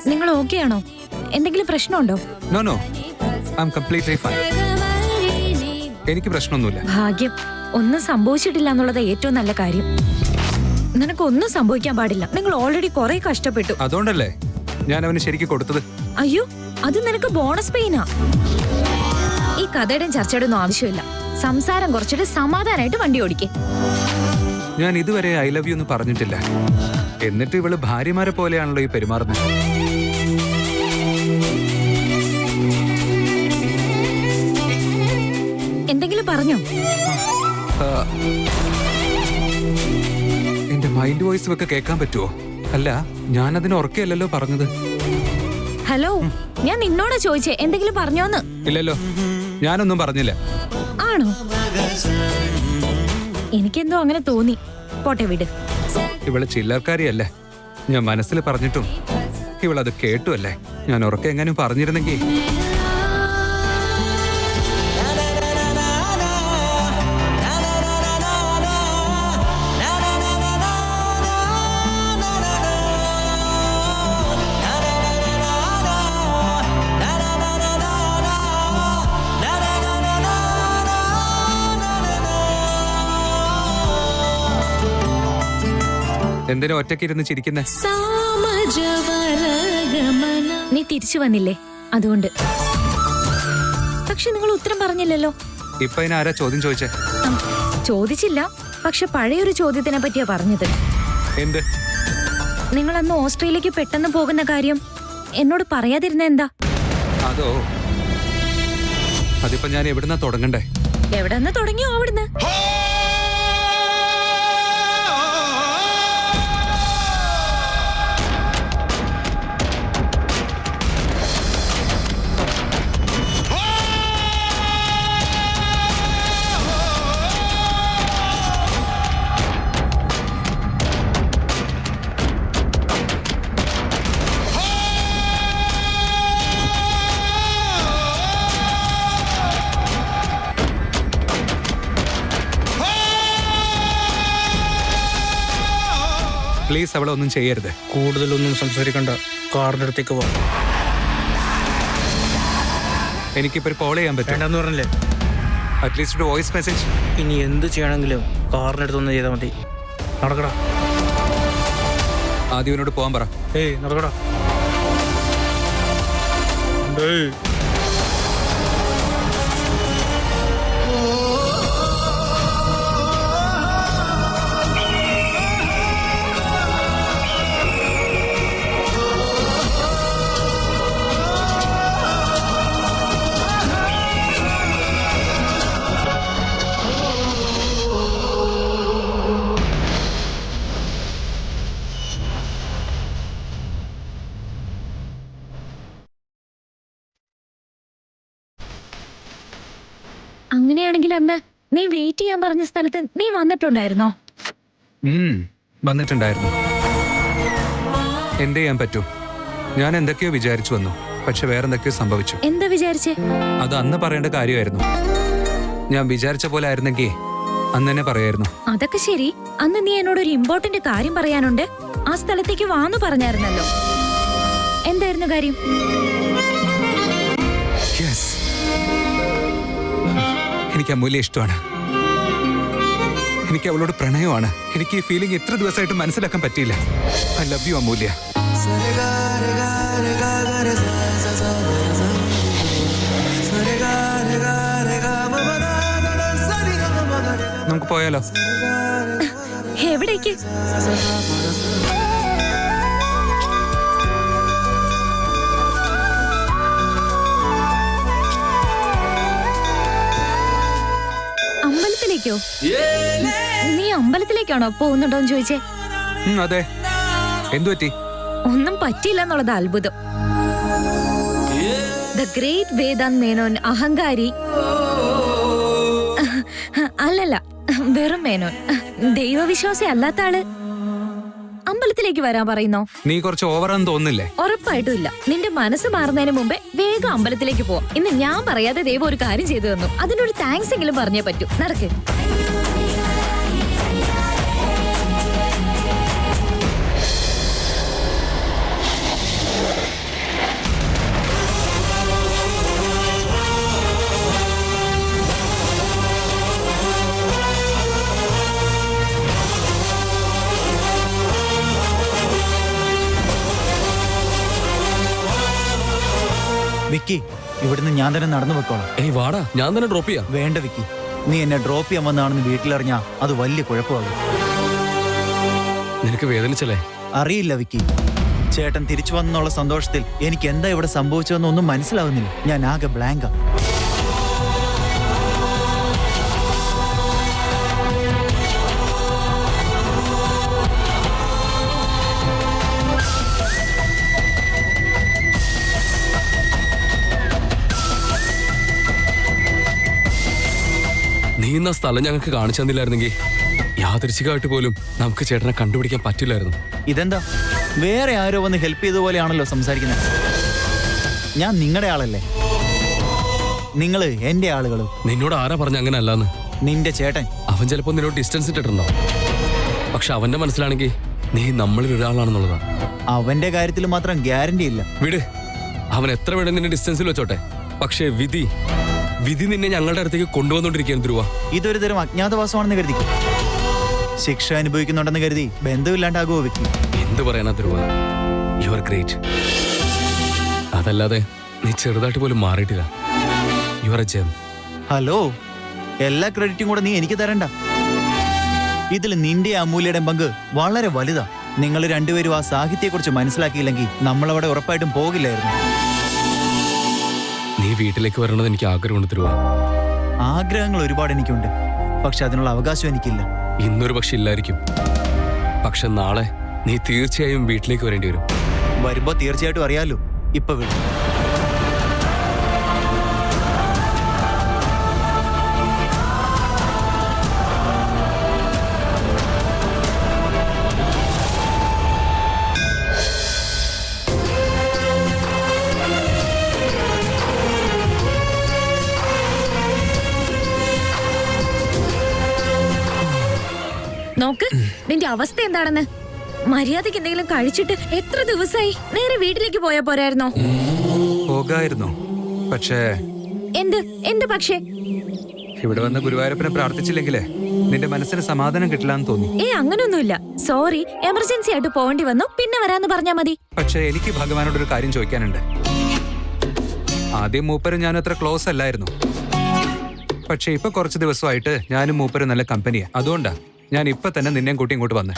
നിങ്ങൾ ഓക്കെ ആണോ? എന്തെങ്കിലും പ്രശ്നമുണ്ടോ? No no, I am completely fine. എനിക്ക് പ്രശ്നമൊന്നുമില്ല. ഭാഗ്യം, ഒന്നും സംഭവിച്ചിട്ടില്ല എന്നുള്ളത് ഏറ്റവും നല്ല കാര്യം. നിനക്കൊന്നും സംഭവിക്കാൻ പാടില്ല. നിങ്ങൾ ഓൾറെഡി കുറെ കഷ്ടപ്പെട്ടു. അതുകൊണ്ടല്ലേ ഞാൻ അവന് ശരിക്കും കൊടുത്തത്. അയ്യോ, അത് നിനക്ക് ബോണസ് പെയിനാ. ഈ കഥയുടെയും ചർച്ചയുടെ ഒന്നും ആവശ്യമില്ല. സംസാരം കുറച്ചിട്ട് സമാധാനമായിട്ട് വണ്ടി ഓടിക്കേ. ഞാൻ ഇതുവരെ ഐ ലവ് യു എന്ന് പറഞ്ഞിട്ടില്ല. എന്നിട്ട് ഇവള് ഭാര്യമാരെ പോലെയാണല്ലോ ഈ പെരുമാറുന്നത്. എന്തെങ്കിലും പറഞ്ഞോ? എന്റെ മൈൻഡ് വോയിസും ഒക്കെ കേൾക്കാൻ പറ്റുമോ? അല്ല, ഞാൻ അതിന് ഉറക്കെയല്ലല്ലോ പറഞ്ഞത്. ഹലോ, ഞാൻ നിന്നോടാ ചോദിച്ചേ, എന്തെങ്കിലും പറഞ്ഞോന്ന്? ഇല്ലല്ലോ, ഞാനൊന്നും പറഞ്ഞില്ല. ആണോ? എനിക്കെന്തോ അങ്ങനെ തോന്നി. പോട്ടെ, വിട്. ഇവള് ചില്ലർക്കാരിയല്ലേ. ഞാൻ മനസ്സിൽ പറഞ്ഞിട്ടും ഇവളത് കേട്ടുമല്ലേ. ഞാൻ ഉറക്കെ എങ്ങനെയും പറഞ്ഞിരുന്നെങ്കിൽ. എന്തിനാ ഒറ്റയ്ക്കിരുന്ന് ചിരിക്കുന്നേ? നീ തിരിച്ചു വന്നില്ലേ, അതുകൊണ്ട്. പക്ഷെ നിങ്ങൾ ഉത്തരം പറഞ്ഞില്ലല്ലോ. ഇപ്പൊ ആരാ ചോദ്യം ചോദിച്ചേ? ചോദിച്ചില്ല, പക്ഷെ പഴയൊരു ചോദ്യത്തിനെ പറ്റിയാ പറഞ്ഞത്. എന്ത്? നിങ്ങൾ അന്ന് ഓസ്ട്രേലിയക്ക് പെട്ടെന്ന് പോകുന്ന കാര്യം എന്നോട് പറയാതിരുന്ന എന്താ? അതോ, അതിപ്പോ ഞാൻ എവിടുന്നാ തുടങ്ങണ്ടേ? എവിടെന്ന് തുടങ്ങിയോ അവിടുന്ന്. പ്ലീസ്, അവളെ ഒന്നും ചെയ്യരുത്. കൂടുതലൊന്നും സംസാരിക്കണ്ട, കാറിന്റെ അടുത്തേക്ക് പോവാം. എനിക്കിപ്പോ ഒരു കോൾ ചെയ്യാൻ പറ്റും? വേണ്ടെന്ന് പറഞ്ഞില്ലേ? അറ്റ്ലീസ്റ്റ് ഒരു വോയിസ് മെസ്സേജ്. ഇനി എന്ത് ചെയ്യണമെങ്കിലും കാറിന്റെ അടുത്തൊന്ന് ചെയ്താൽ മതി. നടക്കടാ. ആദ്യം ഇവനോട് പോകാൻ പറ. ഏയ് നടക്കടാ. ഏയ് അങ്ങനെയാണെങ്കിൽ അന്ന് നീ വെയിറ്റ് ചെയ്യാൻ പറഞ്ഞ സ്ഥലത്ത് നീ വന്നിട്ടുണ്ടായിരുന്നോ? വന്നിട്ടുണ്ടായിരുന്നു. എന്ത് ചെയ്യാൻ പറ്റൂ? ഞാൻ എന്തൊക്കെയോ വിചാരിച്ചു വന്നു, പക്ഷെ വേറെന്തൊക്കെയോ സംഭവിച്ചു. എന്താ വിചാരിച്ചേ? അത് അന്ന് പറയേണ്ട കാര്യമായിരുന്നു. ഞാൻ വിചാരിച്ച പോലെ ആയിരുന്നെങ്കിൽ അന്ന് തന്നെ പറയായിരുന്നു. അതൊക്കെ ശരി. അന്ന് നീ എന്നോട് ഒരു ഇമ്പോർട്ടന്റ് കാര്യം പറയാനുണ്ട്, ആ സ്ഥലത്തേക്ക് വാന്ന് പറഞ്ഞായിരുന്നല്ലോ. എന്തായിരുന്നു കാര്യം? എനിക്ക് അമൂല്യ ഇഷ്ടമാണ്. എനിക്ക് അവളോട് പ്രണയമാണ്. എനിക്ക് ഈ ഫീലിംഗ് എത്ര ദിവസമായിട്ട് മനസ്സിലാക്കാൻ പറ്റിയില്ല. ഐ ലവ് യു അമൂല്യ. നമുക്ക് പോയാലോ? എവിടേക്ക്? അമ്പലത്തിലേക്കോ? നീ അമ്പലത്തിലേക്കാണോ പോകുന്നുണ്ടോന്ന് ചോദിച്ചേ? അതെ. എന്തു പറ്റി? ഒന്നും പറ്റിയില്ല എന്നുള്ളത് അത്ഭുതം. ദ ഗ്രേറ്റ് വേദാന്ത് മേനോൻ അഹങ്കാരി അല്ലല്ല, വെറും മേനോൻ. ദൈവവിശ്വാസി അല്ലാത്ത ആള്. അമ്പലത്തിലേക്ക് വരാൻ പറയുന്നോ? നീ കുറച്ച് ഓവറാന്ന് തോന്നുന്നില്ലേ? ഉറപ്പായിട്ടും ഇല്ല. നിന്റെ മനസ്സ് മാറുന്നതിന് മുമ്പേ വേഗം അമ്പലത്തിലേക്ക് പോവാം. ഇന്ന് ഞാൻ പറയാതെ ദൈവം ഒരു കാര്യം ചെയ്തു തന്നു. അതിനൊരു താങ്ക്സ് എങ്കിലും പറഞ്ഞേ പറ്റൂ. നടക്ക്. വിക്കി, ഇവിടുന്ന് ഞാൻ തന്നെ നടന്നു വെക്കോളാം. ഏയ് വാടാ, ഞാൻ തന്നെ ഡ്രോപ്പ് ചെയ്യാം. വേണ്ട വിക്കി, നീ എന്നെ ഡ്രോപ്പ് ചെയ്യാൻ വന്നാണെന്ന് വീട്ടിലറിഞ്ഞാ അത് വലിയ കുഴപ്പമാകും. നിനക്ക് വേദനിച്ചല്ലേ? അറിയില്ല വിക്കി, ചേട്ടൻ തിരിച്ചു വന്നുള്ള സന്തോഷത്തിൽ എനിക്ക് എന്താ ഇവിടെ സംഭവിച്ചതെന്നൊന്നും മനസ്സിലാവുന്നില്ല. ഞാൻ ആകെ ബ്ലാങ്കാ. നീ ഇന്ന സ്ഥലം ഞങ്ങൾക്ക് കാണിച്ചു തന്നില്ലായിരുന്നെങ്കിൽ യാദൃച്ഛികമായിട്ട് പോലും നമുക്ക് ചേട്ടനെ കണ്ടുപിടിക്കാൻ പറ്റില്ലായിരുന്നു. ഇതെന്താ വേറെ ആരോ വന്ന് ഹെൽപ്പ് ചെയ്ത പോലെയാണല്ലോ സംസാരിക്കുന്നത്? ഞാൻ നിങ്ങളുടെ ആളല്ലേ, നിങ്ങള് എന്റെ ആളുകളും. നിന്നോട് ആരാ പറഞ്ഞ അങ്ങനെ അല്ലാന്ന്? നിന്റെ ചേട്ടൻ. അവൻ ചിലപ്പോ നിന്നോട് ഡിസ്റ്റൻസ് ഇട്ടിട്ടുണ്ടോ? പക്ഷെ അവന്റെ മനസ്സിലാണെങ്കിൽ നീ നമ്മളിൽ ഒരാളാണെന്നുള്ളതാ. അവന്റെ കാര്യത്തിൽ മാത്രം ഗ്യാരണ്ടി ഇല്ല. വിട്, അവൻ എത്ര വേണം നിന്നെ ഡിസ്റ്റൻസിൽ വെച്ചോട്ടെ. പക്ഷേ വിധി നിന്നെ ഞങ്ങളുടെ അടുത്തേക്ക് കൊണ്ടുവന്നോണ്ടിരിക്കുകയാണ് ധ്രുവ. ഇതൊരു തരം അജ്ഞാതവാസമാണെന്ന് കരുതി, ശിക്ഷ അനുഭവിക്കുന്നുണ്ടെന്ന് കരുതി ബന്ധമില്ലാണ്ടാകുമോ വ്യക്തി? എന്ത് പറയാനാ ധ്രുവ, യു ആർ ഗ്രേറ്റ്. അതല്ലാതെ നീ ചെറുതായിട്ട് പോലും മാറിയിട്ടില്ല. You are a gem. Hello, എല്ലാ ക്രെഡിറ്റും കൂടെ നീ എനിക്ക് തരണ്ട. ഇതിൽ നിന്റെ അമൂല്യയുടെ പങ്ക് വളരെ വലുതാ. നിങ്ങൾ രണ്ടുപേരും ആ സാഹിത്യത്തെക്കുറിച്ച് മനസ്സിലാക്കിയില്ലെങ്കിൽ നമ്മളവിടെ ഉറപ്പായിട്ടും പോകില്ലായിരുന്നു. നീ വീട്ടിലേക്ക് വരണമെന്ന് എനിക്ക് ആഗ്രഹമുണ്ട് ധ്രുവ. ആഗ്രഹങ്ങൾ ഒരുപാട് എനിക്കുണ്ട്, പക്ഷെ അതിനുള്ള അവകാശം എനിക്കില്ല. ഇന്നൊരു പക്ഷെ ഇല്ലായിരിക്കും, പക്ഷെ നാളെ നീ തീർച്ചയായും വീട്ടിലേക്ക് വരേണ്ടി വരും. വരുമ്പോ തീർച്ചയായിട്ടും അറിയാലോ. ഇപ്പൊ വിടും. നോക്ക് നിന്റെ അവസ്ഥ എന്താണെന്ന്. മര്യാദക്ക് എന്തെങ്കിലും കഴിച്ചിട്ട് എത്ര ദിവസമായി? നേരെ വീട്ടിലേക്ക് പോയാ പോരായിരുന്നോ? പോകായിരുന്നു, പക്ഷേ എന്ത് പക്ഷേ? ഇവിടെ വന്ന് ഗുരുവായൂരപ്പനെ പ്രാർത്ഥിച്ചില്ലെങ്കിലേ നിന്റെ മനസ്സിന് സമാധാനം കിട്ടില്ലാന്ന് തോന്നി. അങ്ങനൊന്നുമില്ല. സോറി, എമർജൻസി ആയിട്ട് പോകേണ്ടി വന്നു, പിന്നെ വരാന്ന് പറഞ്ഞാ മതി. പക്ഷേ എനിക്ക് ഭഗവാനോടൊരു കാര്യം ചോദിക്കാനുണ്ട്. ആദ്യം മൂപ്പരും ഞാനും അത്ര ക്ലോസ് അല്ലായിരുന്നു, പക്ഷെ ഇപ്പൊ കുറച്ച് ദിവസമായിട്ട് ഞാനും മൂപ്പരും നല്ല കമ്പനിയാ. അതുകൊണ്ടാ ഞാൻ ഇപ്പൊ തന്നെ നിന്നെയും കൂട്ടി ഇങ്ങോട്ട് വന്നേ.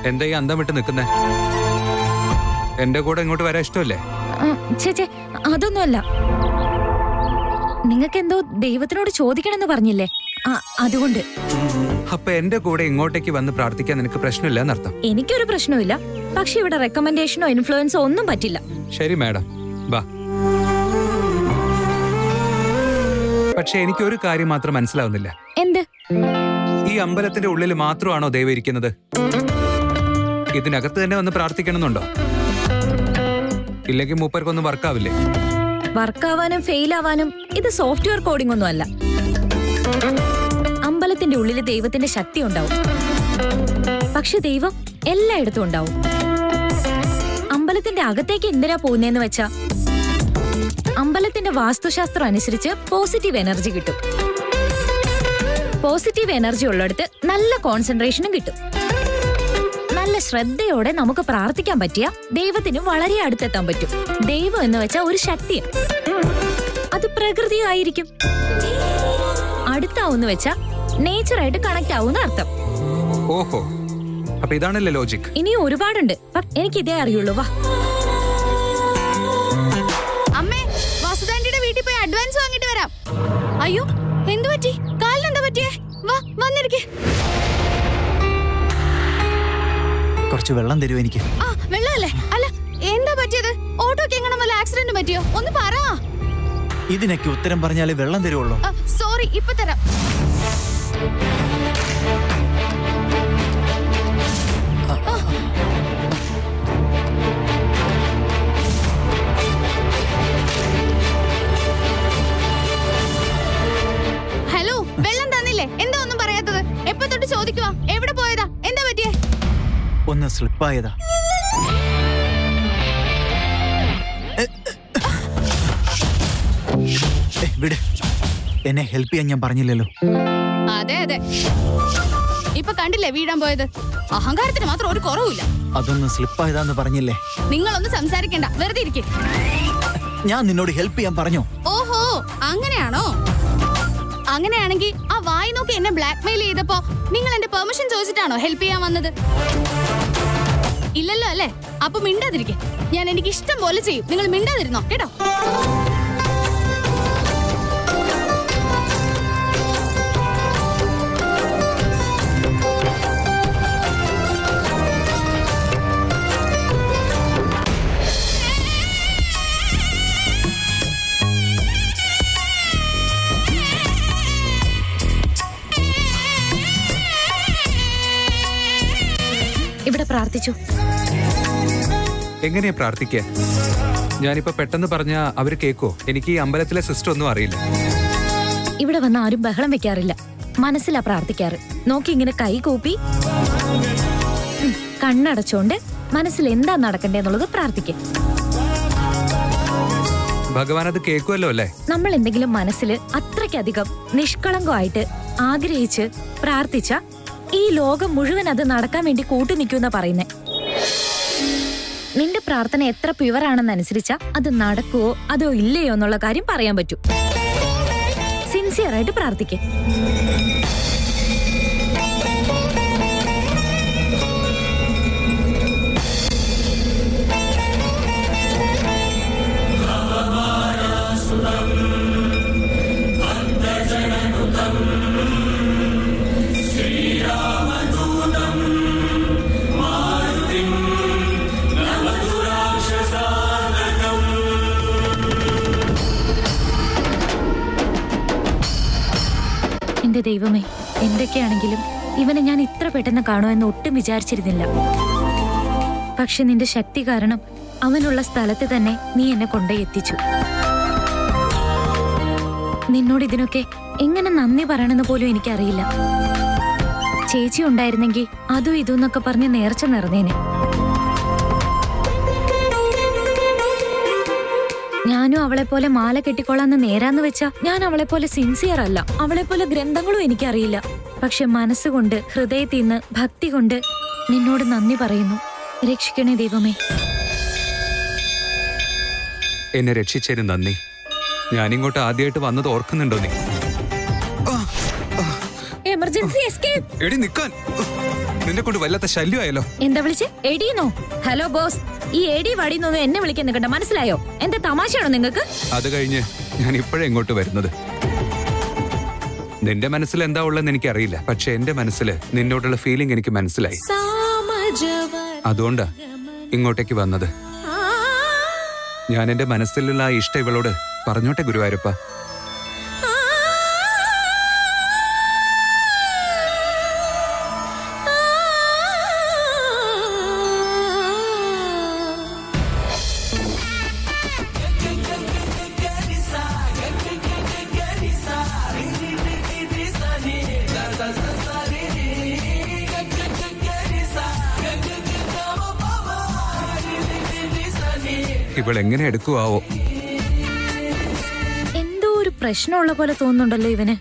എന്താ ഈ അന്തം വിട്ട് നിൽക്കുന്നേ? എന്റെ കൂടെ ഇങ്ങോട്ട് വരാൻ ഇഷ്ടമല്ലേ? ചേച്ചേ, അതൊന്നുമല്ല. നിങ്ങൾക്ക് എന്തോ ദൈവത്തിനോട് ചോദിക്കണമെന്ന് പറഞ്ഞില്ലേ, അതുകൊണ്ട്. അപ്പൊ എന്റെ കൂടെ ഇങ്ങോട്ടേക്ക് വന്ന് പ്രാർത്ഥിക്കാൻ നിനക്ക് പ്രശ്നമില്ല എന്നർത്ഥം? എനിക്കൊരു പ്രശ്നമില്ല, പക്ഷെ ഇവിടെ റെക്കമെൻഡേഷനോ ഇൻഫ്ലുവൻസോ ഒന്നും പറ്റില്ല. ശരി മാഡം, വാ. പക്ഷെ എനിക്ക് ഒരു കാര്യം മാത്രം മനസ്സിലാവുന്നില്ല. എന്ത്? ഈ അമ്പലത്തിന്റെ ഉള്ളിൽ മാത്രമാണോ ദൈവം ഇരിക്കുന്നത്? ഇതിനകത്ത് തന്നെ വന്ന് പ്രാർത്ഥിക്കണമെന്നുണ്ടോ? ഇല്ലെങ്കിൽ മൂപ്പർക്കൊന്നും വർക്കാവില്ലേ? വർക്കാവാനും ഫെയിൽ ആവാനും ഇത് സോഫ്റ്റ്വെയർ കോഡിംഗ് ഒന്നും അല്ല. അമ്പലത്തിന്റെ ഉള്ളിൽ ദൈവത്തിന്റെ ശക്തി ഉണ്ടാവും, പക്ഷെ ദൈവം എല്ലായിടത്തും ഉണ്ടാവും. അമ്പലത്തിന്റെ അകത്തേക്ക് എന്തിനാ പോകുന്നതെന്ന് വെച്ചാ അമ്പലത്തിന്റെ വാസ്തുശാസ്ത്രം അനുസരിച്ച് പോസിറ്റീവ് എനർജി കിട്ടും. പോസിറ്റീവ് എനർജി ഉള്ളിടത്ത് നല്ല കോൺസെൻട്രേഷനും കിട്ടും. നല്ല ശ്രദ്ധയോടെ നമുക്ക് പ്രാർത്ഥിക്കാൻ പറ്റിയ ദൈവത്തിന് വളരെ അടുത്തെത്താൻ പറ്റും. ദൈവം എന്ന് വെച്ചാൽ ഒരു ശക്തിയാണ്, അത് പ്രകൃതിയായിരിക്കും. അടുത്താവുന്ന വെച്ചാ നേച്ചറായിട്ട് കണക്ട് ആവുന്ന അർത്ഥം. ഓഹോ, അപ്പൊ ഇതാണല്ലേ ലോജിക്? ഇനിയും ഒരുപാടുണ്ട്, എനിക്ക് ഇതേ അറിയുള്ളൂ. വാ. അമ്മേ, വാസുദേവന്റെ വീട്ടിൽ പോയി അഡ്വാൻസ് വാങ്ങിട്ട് വരാം. അയ്യോ, എന്തു പറ്റി? കാലിനെന്താ പറ്റിയേ? വാ, വന്നിരിക്കേ. കുറച്ച് വെള്ളം തരുമോ എനിക്ക്? വെള്ളമല്ലേ? അല്ല, എന്താ പറ്റിയത്? ഓട്ടോക്ക് എങ്ങനെ വല്ല ആക്സിഡന്റ് പറ്റിയോ? ഒന്ന് പറ. ഇതിനൊക്കെ ഉത്തരം പറഞ്ഞാലേ വെള്ളം തരുവുള്ളൂ. സോറി, ഇപ്പൊ തരാം. ഹലോ, വെള്ളം തന്നില്ലേ? എന്താ ഒന്നും പറയാത്തത്? എപ്പോ തൊട്ട് ചോദിക്കുവാ? എവിടെ പോയതാ? എന്താ പറ്റിയേ? ഒന്ന് സ്ലിപ്പായതാ. വിട്, എന്നെ ഹെൽപ്പ് ചെയ്യാൻ ഞാൻ പറഞ്ഞില്ലല്ലോ. അതെ അതെ, ഇപ്പൊ കണ്ടില്ലേ വീഴാൻ പോയത്? അഹങ്കാരത്തിന് മാത്രം ഒരു കുറവുമില്ല. അതൊന്ന് സ്ലിപ്പായതാന്ന് പറഞ്ഞില്ലേ? നിങ്ങളൊന്നും സംസാരിക്കണ്ട, വെറുതെ ഇരിക്കെ. ഞാൻ നിന്നോട് ഹെൽപ്പ് ചെയ്യാൻ പറഞ്ഞോ? ഓഹോ, അങ്ങനെയാണോ? അങ്ങനെയാണെങ്കിൽ ആ വായി നോക്കി എന്നെ ബ്ലാക്ക്മെയിൽ ചെയ്തപ്പോ നിങ്ങൾ എന്റെ പെർമിഷൻ ചോദിച്ചിട്ടാണോ ഹെൽപ്പ് ചെയ്യാൻ വന്നത്? ഇല്ലല്ലോ അല്ലേ? അപ്പൊ മിണ്ടാതിരിക്കെ. ഞാൻ എനിക്ക് ഇഷ്ടം പോലെ ചെയ്യും, നിങ്ങൾ മിണ്ടാതിരുന്നോ കേട്ടോ. ഇവിടെ പ്രാർത്ഥിച്ചു. എങ്ങനെയാ പ്രാർത്ഥിക്കുക? ഞാനിപ്പോ പെട്ടെന്ന് പറഞ്ഞ അവര് കേക്കോ? എനിക്ക് ഈ അമ്പലത്തിലെ സിസ്റ്റം ഒന്നും അറിയില്ല. ഇവിടെ വന്ന് ആരും ബഹളം വെക്കാറില്ല, മനസ്സിലാ പ്രാർത്ഥിക്കാറ്. നോക്കി ഇങ്ങനെ കൈ കൂപ്പി കണ്ണടച്ചോണ്ട് മനസ്സിൽ എന്താ നടക്കണ്ടേന്നുള്ളത് പ്രാർത്ഥിക്കും. ഭഗവാൻ അത് കേക്കുമല്ലോ അല്ലേ? നമ്മൾ എന്തെങ്കിലും മനസ്സിൽ അത്രയ്ക്കധികം നിഷ്കളങ്കമായിട്ട് ആഗ്രഹിച്ച് പ്രാർത്ഥിച്ച ഈ ലോകം മുഴുവൻ അത് നടക്കാൻ വേണ്ടി കൂട്ടു നിൽക്കുന്ന പറയുന്നേ. നിന്റെ പ്രാർത്ഥന എത്ര പ്യുവറാണെന്നനുസരിച്ചാ അത് നടക്കുവോ അതോ ഇല്ലയോ എന്നുള്ള കാര്യം പറയാൻ പറ്റും. സിൻസിയർ ആയിട്ട് പ്രാർത്ഥിക്കേ. എന്റെ ദൈവമേ, എന്തൊക്കെയാണെങ്കിലും ഇവനെ ഞാൻ ഇത്ര പെട്ടെന്ന് കാണുമെന്ന് ഒട്ടും വിചാരിച്ചിരുന്നില്ല. പക്ഷെ നിന്റെ ശക്തി കാരണം അവനുള്ള സ്ഥലത്ത് തന്നെ നീ എന്നെ കൊണ്ടേ എത്തിച്ചു. നിന്നോട് ഇതിനൊക്കെ എങ്ങനെ നന്ദി പറയണമെന്ന് പോലും എനിക്കറിയില്ല. ചേച്ചി ഉണ്ടായിരുന്നെങ്കിൽ അതും ഇതും എന്നൊക്കെ പറഞ്ഞ് നേർച്ച നിറഞ്ഞേനെ. ഞാനും അവളെ പോലെ മാല കെട്ടിക്കൊള്ളാന്ന് നേരാന്ന് വെച്ചാ ഞാൻ അവളെ പോലെ സിൻസിയർ അല്ല. അവളെ പോലെ ഗ്രന്ഥങ്ങളും എനിക്കറിയില്ല. പക്ഷെ മനസ്സുകൊണ്ട്, ഹൃദയത്തിൽ നിന്ന്, ഭക്തി കൊണ്ട് നിന്നോട് നന്ദി പറയുന്നു. രക്ഷിക്കണേ ദൈവമേ. എന്നെ രക്ഷിച്ചതിന് നന്ദി. ഞാനിങ്ങോട്ട് ആദ്യമായിട്ട് വന്നത് ഓർക്കുന്നുണ്ടോ നീ? Emergency escape. എടി നിക്കാൻ, നിന്നെ കൊണ്ട് വല്ലാത്ത ശല്യമായല്ലോ. എന്താ വിളിച്ച്? എടീന്നോ? ഹലോ ബോസ്, ഈ എടി വടിന്നൊന്നും എന്നെ വിളിക്കാൻ നിൽക്കണ്ട, മനസ്സിലായോ? എന്താ തമാശയാണോ നിങ്ങൾക്ക്? അത് കഴിഞ്ഞ് ഞാൻ ഇപ്പോഴേ ഇങ്ങോട്ട് വരുന്നത്. നിന്റെ മനസ്സിൽ എന്താ ഉള്ളതെന്ന് എനിക്കറിയില്ല, പക്ഷെ എന്റെ മനസ്സിൽ നിന്നോടുള്ള ഫീലിംഗ് എനിക്ക് മനസ്സിലായി. അതുകൊണ്ടാ ഇങ്ങോട്ടേക്ക് വന്നത്. ഞാൻ എന്റെ മനസ്സിലുള്ള ആ ഇഷ്ടം ഇവളോട് പറഞ്ഞോട്ടെ ഗുരുവായൂരപ്പ. ഇവളെങ്ങനെ എടുക്കുവാവോ? എന്തോ ഒരു പ്രശ്നമുള്ള പോലെ തോന്നുന്നുണ്ടല്ലോ ഇവന്.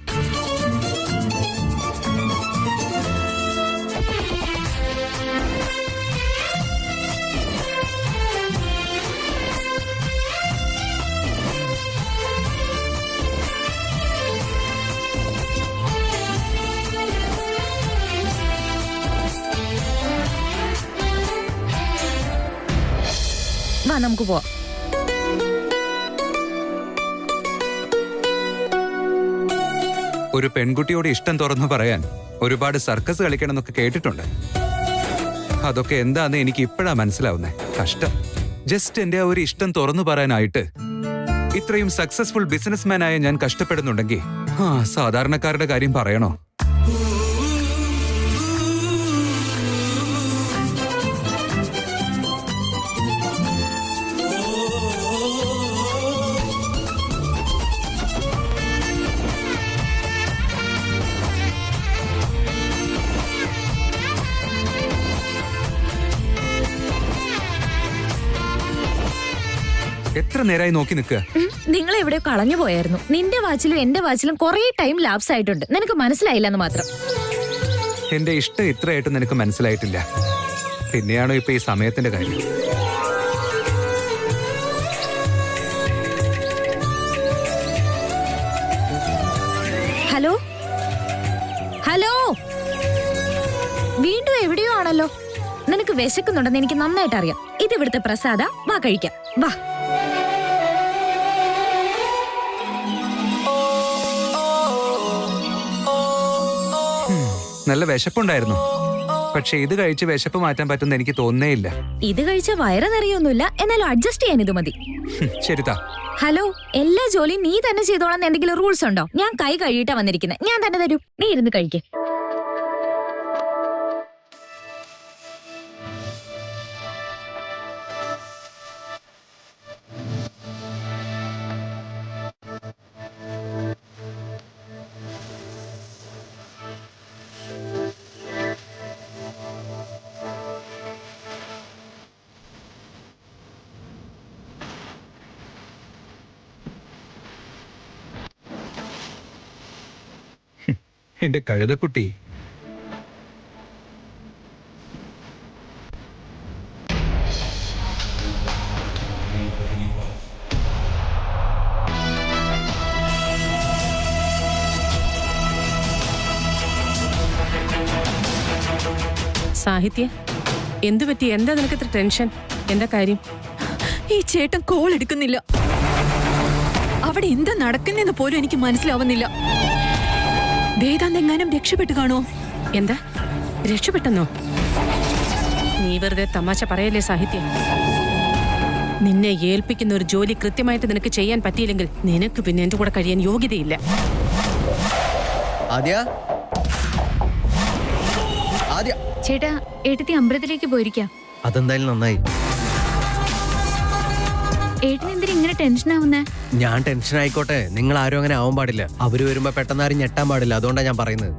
വാ നമുക്ക് പോവാം. ഒരു പെൺകുട്ടിയോട് ഇഷ്ടം തുറന്നു പറയാൻ ഒരുപാട് സർക്കസ് കളിക്കണം എന്നൊക്കെ കേട്ടിട്ടുണ്ട്. അതൊക്കെ എന്താന്ന് എനിക്ക് ഇപ്പോഴാ മനസ്സിലാവുന്നേ. കഷ്ടം. ജസ്റ്റ് എന്റെ ഒരു ഇഷ്ടം തുറന്നു പറയാനായിട്ട് ഇത്രയും സക്സസ്ഫുൾ ബിസിനസ്മാനായ ഞാൻ കഷ്ടപ്പെടുന്നുണ്ടെങ്കിൽ സാധാരണക്കാരുടെ കാര്യം പറയണോ? എത്ര നേരമായി നോക്കി നിൽക്കുക? നിങ്ങൾ എവിടെയോ കളഞ്ഞു പോയായിരുന്നു. നിന്റെ വാച്ചിലും എന്റെ വാച്ചിലും കുറെ ടൈം ലാപ്സ് ആയിട്ടുണ്ട്. നിനക്ക് മനസ്സിലായില്ലെന്ന് മാത്രം. എന്റെ ഇഷ്ടം ഇത്രയായിട്ടും നിനക്ക് മനസ്സിലായിട്ടില്ല. പിന്നെയാണോ ഇപ്പൊ ഈ സമയത്തിന്റെ കാര്യം? ഹലോ ഹലോ, വീണ്ടും എവിടെയോ ആണല്ലോ. നിനക്ക് വിശക്കുന്നുണ്ടെന്ന് എനിക്ക് നന്നായിട്ട് അറിയാം. ഇത് ഇവിടുത്തെ പ്രസാദ. വാ കഴിക്കാം, വാ. നല്ല വിശപ്പുണ്ടായിരുന്നു. പക്ഷെ ഇത് കഴിച്ച് വിശപ്പ് മാറ്റാൻ പറ്റുന്ന എനിക്ക് തോന്നേയില്ല. ഇത് കഴിച്ച വയറ് നിറയൊന്നുമില്ല, എന്നാലും അഡ്ജസ്റ്റ് ചെയ്യാൻ ഇത് മതി. ശരിതാ. ഹലോ, എല്ലാ ജോലിയും നീ തന്നെ ചെയ്തോളാം എന്തെങ്കിലും റൂൾസ് ഉണ്ടോ? ഞാൻ കൈ കഴുകിയിട്ടാ വന്നിരിക്കുന്നത്. ഞാൻ തന്നെ തരൂ. നീ ഇരുന്ന് കഴിക്കേ. എന്റെ കഴുതക്കുട്ടി. സാഹിത്യ, എന്തു പറ്റി? എന്താ നിനക്ക് ഇത്ര ടെൻഷൻ? എന്താ കാര്യം? ഈ ചേട്ടൻ കോൾ എടുക്കുന്നില്ല. അവിടെ എന്താ നടക്കുന്നെന്ന് പോലും എനിക്ക് മനസ്സിലാവുന്നില്ല. വേദാന്തെങ്ങാനും രക്ഷപ്പെട്ടു കാണോ? എന്താ രക്ഷപ്പെട്ടെന്നോ? നീ വെറുതെ തമാശ പറയല്ലേ സാഹിത്യ. നിന്നെ ഏൽപ്പിക്കുന്ന ഒരു ജോലി കൃത്യമായിട്ട് നിനക്ക് ചെയ്യാൻ പറ്റിയില്ലെങ്കിൽ നിനക്ക് പിന്നെ എന്റെ കൂടെ കഴിയാൻ യോഗ്യതയില്ല. ചേട്ടാ, ഏട്ടത്തി അമ്പലത്തിലേക്ക് പോയിരിക്കാം. അതെന്തായാലും നന്നായി. ഏട്ടൻ എന്തിനാ ഇങ്ങനെ ടെൻഷൻ ആവുന്നേ? ഞാൻ ടെൻഷൻ ആയിക്കോട്ടെ, നിങ്ങൾ ആരും അങ്ങനെ ആവാൻ പാടില്ല. അവര് വരുമ്പോ പെട്ടെന്ന് ആരും ഞെട്ടാൻ പാടില്ല. അതുകൊണ്ടാണ് ഞാൻ പറയുന്നത്.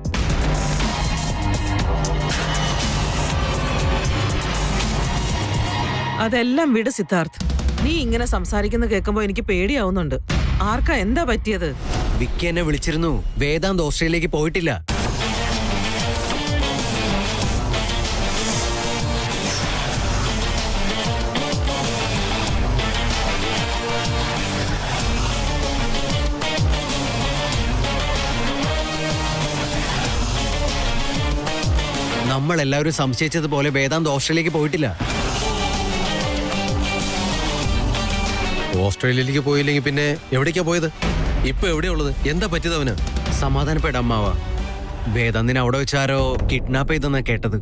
അതെല്ലാം വിട് സിദ്ധാർത്ഥ്. നീ ഇങ്ങനെ സംസാരിക്കുന്ന കേൾക്കുമ്പോ എനിക്ക് പേടിയാവുന്നുണ്ട്. ആർക്കാ എന്താ പറ്റിയത്? വിക്കി എന്നെ വിളിച്ചിരുന്നു. വേദാന്ത് ഓസ്ട്രേലിയയിലേക്ക് പോയിട്ടില്ല. നമ്മളെല്ലാവരും സംശയിച്ചതുപോലെ വേദാന്ത് ഓസ്ട്രേലിയയിലേക്ക് പോയിട്ടില്ല. ഓസ്ട്രേലിയയിലേക്ക് പോയില്ലെങ്കിൽ പിന്നെ എവിടേക്കാ പോയത്? ഇപ്പൊ എവിടെയുള്ളത്? എന്താ പറ്റിയത് അവന്? സമാധാനപ്പെടാമാവ. വേദാന്തിനെ അവിടെ വെച്ചാരോ കിഡ്നാപ്പ് ചെയ്തെന്നാ കേട്ടത്.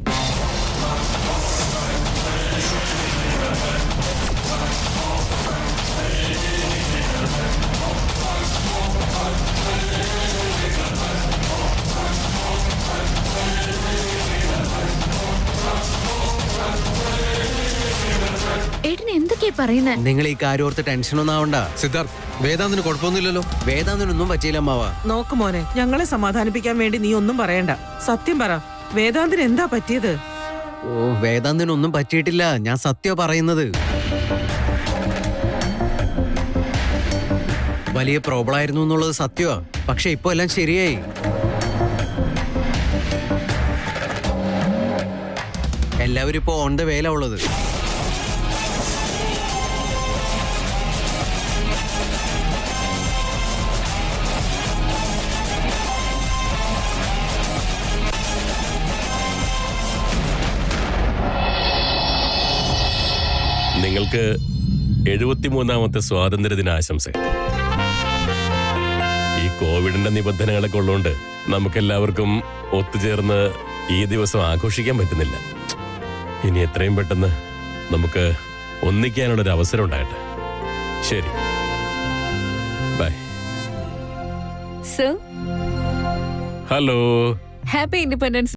ഏട്ടൻ എന്തൊക്കെയാ പറയുന്നേ? നിങ്ങൾ ഈ കാര്യം ഓർത്ത് ടെൻഷനൊന്നും ആവണ്ട. സിദ്ധാർത്ഥ്, വേദാന്തിന് കുഴപ്പമൊന്നുമില്ലല്ലോ? വേദാന്തിനൊന്നും പറ്റിയില്ല അമ്മാവ. നോക്ക് മോനെ, ഞങ്ങളെ സമാധാനിപ്പിക്കാൻ വേണ്ടി നീ ഒന്നും പറയണ്ട. സത്യം പറ, വേദാന്തിന് എന്താ പറ്റിയത്? ഓ, വേദാന്തിനൊന്നും പറ്റിയിട്ടില്ല. ഞാൻ സത്യം പറയുന്നത്. വലിയ പ്രോബ്ലം ആയിരുന്നു എന്നുള്ളത് സത്യമാ. പക്ഷെ ഇപ്പൊ എല്ലാം ശരിയായി. എല്ലാവരും ഇപ്പൊ ഓൺ ദ വേല ഉള്ളത്. നിങ്ങൾക്ക് 73ാമത്തെ സ്വാതന്ത്ര്യദിന ആശംസ. ഈ കോവിഡിന്റെ നിബന്ധനകളൊക്കെ ഉള്ളതുകൊണ്ട് നമുക്കെല്ലാവർക്കും ഒത്തുചേർന്ന് ഈ ദിവസം ആഘോഷിക്കാൻ പറ്റുന്നില്ല. ഇനി എത്രയും പെട്ടെന്ന് നമുക്ക് ഒന്നിക്കാനുള്ളൊരു അവസരം ഉണ്ടാകട്ടെ. ശരി. Sir, hello. Happy independence.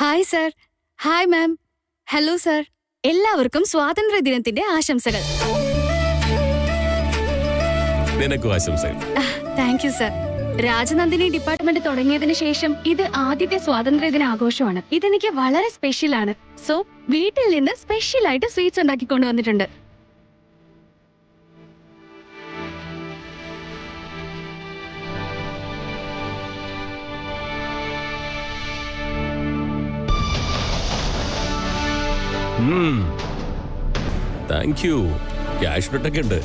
Hi sir. Hi ma'am. Hello sir. എല്ലാവർക്കും സ്വാതന്ത്ര്യ ദിനത്തിന്റെ ആശംസകൾ. നിനക്കും ആശംസകൾ. Thank you sir. Rajanandini department തുടങ്ങിയതിനു ശേഷം ഇത് ആദ്യത്തെ സ്വാതന്ത്ര്യദിന ആഘോഷമാണ്. ഇതെനിക്ക് വളരെ സ്പെഷ്യൽ ആണ്. സോ വീട്ടിൽ നിന്ന് സ്പെഷ്യൽ ആയിട്ട് സ്വീറ്റ്സ് ഉണ്ടാക്കി കൊണ്ടുവന്നിട്ടുണ്ട്. Thank you. ക്യാഷ് നോട്ടൊക്കെ ഉണ്ട്.